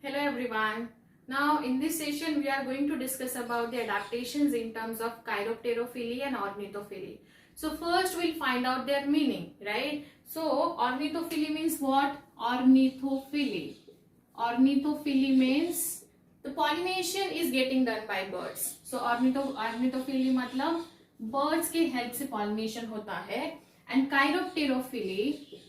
Hello everyone. Now in this session we are going to discuss about the adaptations in terms of chiropterophily and ornithophily. So first we'll find out their meaning, right? So ornithophily means what? Ornithophily. Ornithophily means the pollination is getting done by birds. So ornithophily मतलब birds के help से pollination होता है and chiropterophily,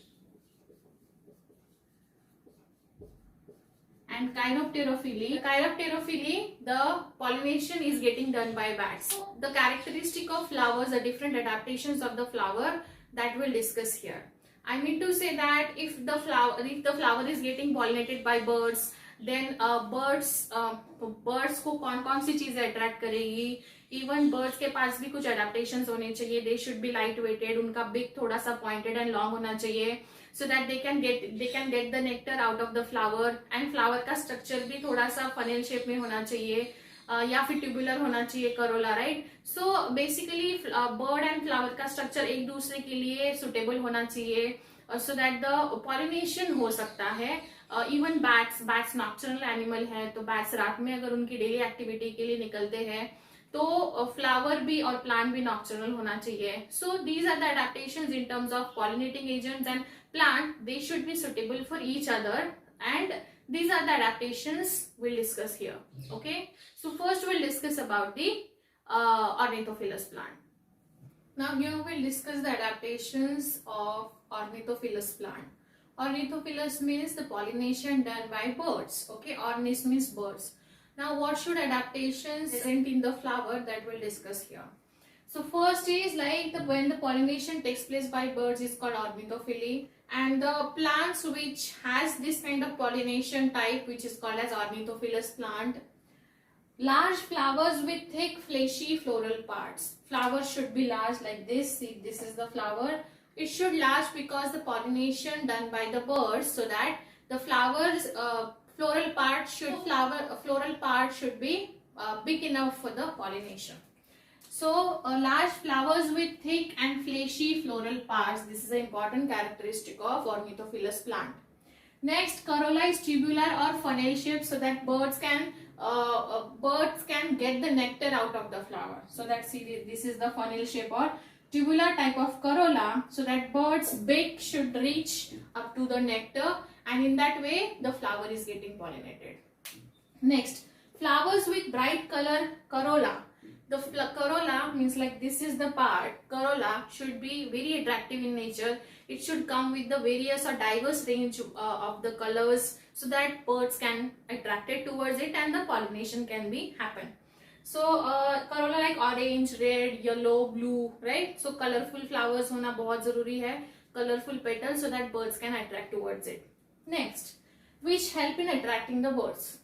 the pollination is getting done by bats. So the characteristic of flowers, the different adaptations of the flower that we'll discuss here. I mean to say that if the flower is getting pollinated by birds, then birds को कौन सी चीजें attract करेगी. Even birds के पास भी कुछ adaptations होने चाहिए. They should be light weighted, उनका बिक थोड़ा सा पॉइंटेड एंड लॉन्ग होना चाहिए, so that they can get the nectar out of the flower. and flower का स्ट्रक्चर भी थोड़ा सा फनेल शेप में होना चाहिए या फिर ट्यूबुलर होना चाहिए, Corolla, right. So basically bird and flower का स्ट्रक्चर एक दूसरे के लिए सुटेबल होना चाहिए सो दैट द पॉलिनेशन हो सकता है. इवन बैट्स नॉक्टर्नल एनिमल है, तो बैट्स रात में अगर उनकी डेली एक्टिविटी के लिए निकलते हैं तो फ्लावर भी और प्लांट भी नॉक्टर्नल होना चाहिए. So these are the adaptations in terms of pollinating agents and plant. They should be suitable for each other, and these are the adaptations we'll discuss here. Okay, so first we'll discuss about the ornithophilous plant. Now here we'll discuss the adaptations of ornithophilous plant. Ornithophilous means the pollination done by birds. Okay, ornis means birds. Now what should adaptations present in the flower, that we'll discuss here. So first is like when the pollination takes place by birds is called ornithophily, and the plants which has this kind of pollination type, which is called as ornithophilous plant. Large flowers with thick fleshy floral parts. Flowers should be large like this. See, this is the flower. It should large because the pollination done by the birds, so that the flowers floral part should be big enough for the pollination. So large flowers with thick and fleshy floral parts. This is an important characteristic of ornithophilous plant. Next, corolla is tubular or funnel shaped, so that birds can get the nectar out of the flower. So that, see, this is the funnel shape or tubular type of corolla, so that birds' beak should reach up to the nectar, and in that way the flower is getting pollinated. Next, flowers with bright color corolla. The corolla means like this is the part. Corolla should be very attractive in nature. It should come with the various or diverse range of the colors, so that birds can attract it towards it and the pollination can be happen. So corolla like orange, red, yellow, blue, right? So colorful flowers होना बहुत जरूरी है, colorful petals, so that birds can attract towards it. Next, which help in attracting the birds.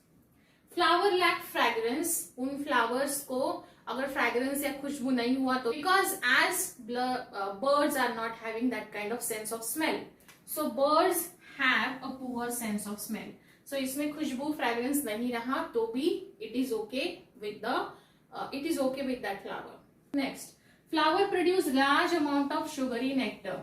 Flower lack fragrance. उन flowers को अगर fragrance या खुशबू नहीं हुआ तो, because as birds are not having that kind of sense of smell, so birds have a poor sense of smell. So इसमें खुशबू fragrance नहीं रहा तो भी it is okay with that flower. Next, flower produce large amount of sugary nectar.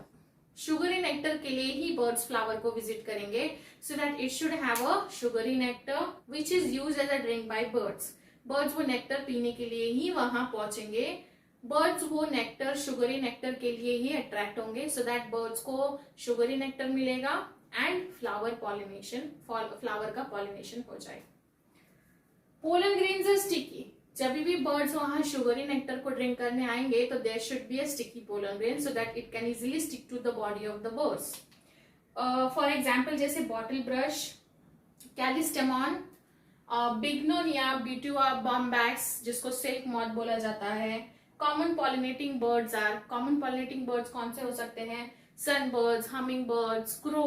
Sugary nectar के लिए ही birds flower को visit करेंगे, so that it should have a sugary nectar which is used as a drink by birds. Birds वो nectar पीने के लिए ही वहां पहुंचेंगे. बर्ड्स वो नेक्टर, शुगरी नेक्टर के लिए ही अट्रैक्ट होंगे, सो दैट बर्ड्स को शुगरी नेक्टर मिलेगा एंड फ्लावर का पॉलिनेशन हो जाएगा. Pollen grains are sticky. जब भी बर्ड्स वहां शुगरी नेक्टर को ड्रिंक करने आएंगे तो there should be a sticky pollen grain, so that it can easily stick to the body of the birds. For example जैसे bottle brush, Callistemon, Bignonia, Butea Bombax, जिसको silk moth बोला जाता है. Common pollinating birds कौन से हो सकते हैं? Sunbirds, hummingbirds, crow,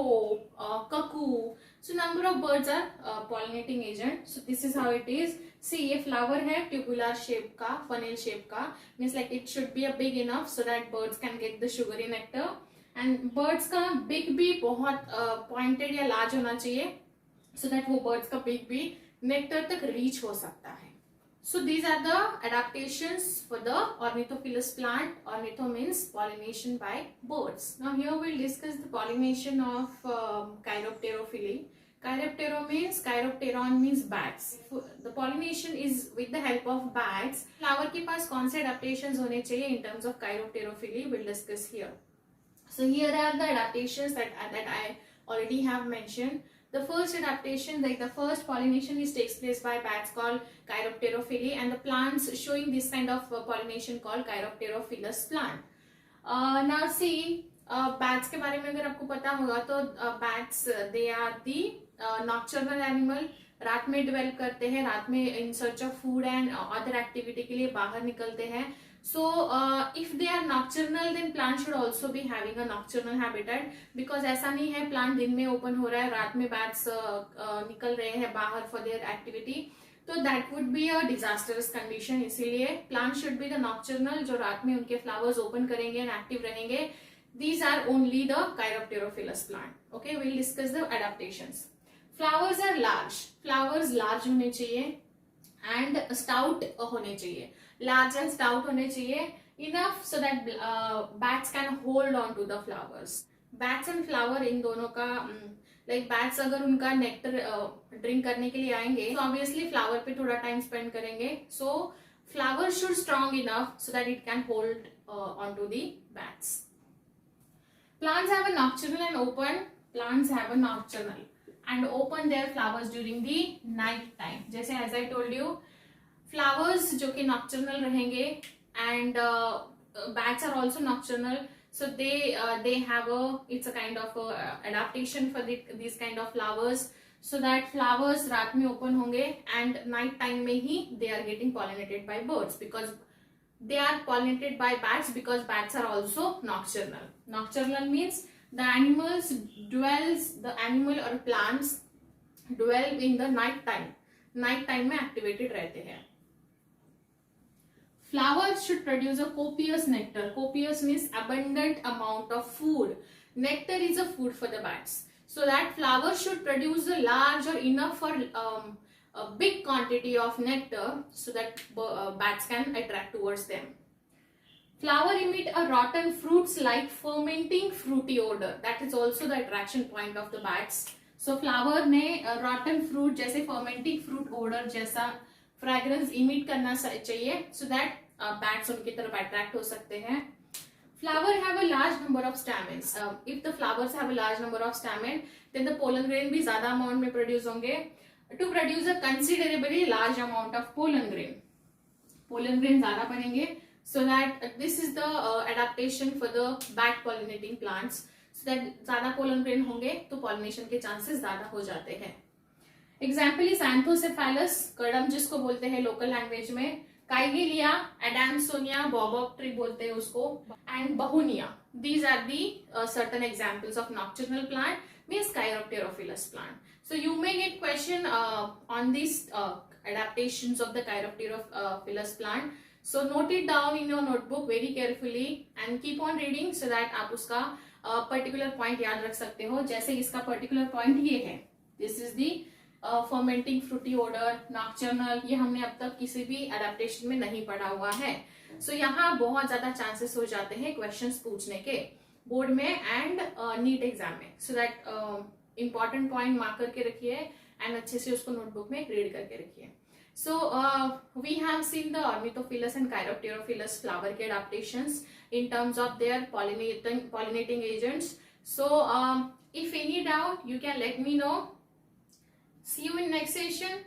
cuckoo. So number of birds are pollinating agent. So this is how it is. See, ये फ्लावर है ट्यूबुलर शेप का, फनेल शेप का, means like it should be a big enough so that birds can get the sugary nectar. And birds का beak भी बहुत pointed या large होना चाहिए, सो दैट वो बर्ड्स का बिग भी नेक्टर तक रीच हो सकता है. So these are the adaptations for the ornithophilous plant. Ornitho means pollination by birds. Now here we'll discuss the pollination of chiropterophily. Chiropteron means bats. The pollination is with the help of bats. Flower के पास कौन से adaptations होने चाहिए in terms of chiropterophily? We'll discuss here. So here are the adaptations that I already have mentioned. The first adaptation, like the first pollination, takes place by bats called chiropterophily, and the plants showing this kind of pollination called chiropterophilous plant. Now see, bats के बारे में अगर आपको पता होगा तो bats they are the nocturnal animal. रात में डेवलप करते हैं, रात में in search of food and other activity के लिए बाहर निकलते हैं. So if they are nocturnal, then plant should also be having a nocturnal habitat, because ऐसा नहीं है plant दिन में open हो रहा है, रात में bats निकल रहे हैं बाहर for their activity, तो that would be a disastrous condition. इसीलिए plant should be the nocturnal, जो रात में उनके flowers open करेंगे and active रहेंगे. These are only the chiropterophilous plant. Okay, we'll discuss the adaptations. Flowers are large. Flowers large होने चाहिए and stout होने चाहिए. Large and stout होने चाहिए, enough so that bats can hold on to the flowers. Bats and flower इन दोनों का like bats अगर उनका nectar drink करने के लिए आएंगे, so obviously flower पे थोड़ा time spend करेंगे. So flower should strong enough so that it can hold onto the bats. Plants have a nocturnal and open. Plants have a nocturnal and open their flowers during the night time. जैसे as I told you, flowers जो कि nocturnal रहेंगे and bats are also nocturnal, so they have it's a kind of adaptation for these kind of flowers, so that flowers रात में open होंगे and night time में ही they are getting pollinated by birds, because they are pollinated by bats, because bats are also nocturnal. Nocturnal means the animal or plants dwell in the night time. Night time में activated रहते हैं. Flowers should produce a copious nectar. Copious means abundant amount of food. Nectar is a food for the bats. So that flowers should produce a large or enough for a big quantity of nectar, so that bats can attract towards them. Flower emit a rotten fruits like fermenting fruity odor. That is also the attraction point of the bats. So flower ने rotten fruit जैसे fermenting fruit odor जैसा fragrance emit करना चाहिए, so that bats उनकी तरफ attract हो सकते हैं. Flower have a large number of stamens. If the flowers have a large number of stamen, then the pollen grain भी ज़्यादा amount में produce होंगे. To produce a considerably large amount of pollen grain ज़्यादा बनेंगे, so that this is the adaptation for the bat pollinating plants, so that ज़्यादा pollen grain होंगे तो pollination के chances ज़्यादा हो जाते हैं. Example is Anthocephalus, कड़म जिसको बोलते हैं local language में, Kaigelia, Adamsonia, bobob tree बोलते हैं उसको, and Bahunia. These are the certain examples of nocturnal plant, means Chiropterophilous plant. So you may get question on these adaptations of the Chiropterophilous plant. So note it down in your notebook very carefully and keep on reading, so that आप उसका particular point याद रख सकते हो. जैसे इसका particular point ये है, this is the fermenting fruity odor, nocturnal, ये हमने अब तक किसी भी adaptation में नहीं पढ़ा हुआ है. So यहाँ बहुत ज़्यादा chances हो जाते हैं questions पूछने के बोर्ड में and NEET exam में, so that important point mark करके रखिए and अच्छे से उसको notebook में read करके रखिए. So we have seen the Ornithophilous and Chiropterophilous flower के adaptations in terms of their pollinating agents. So if any doubt, you can let me know. See you in next session.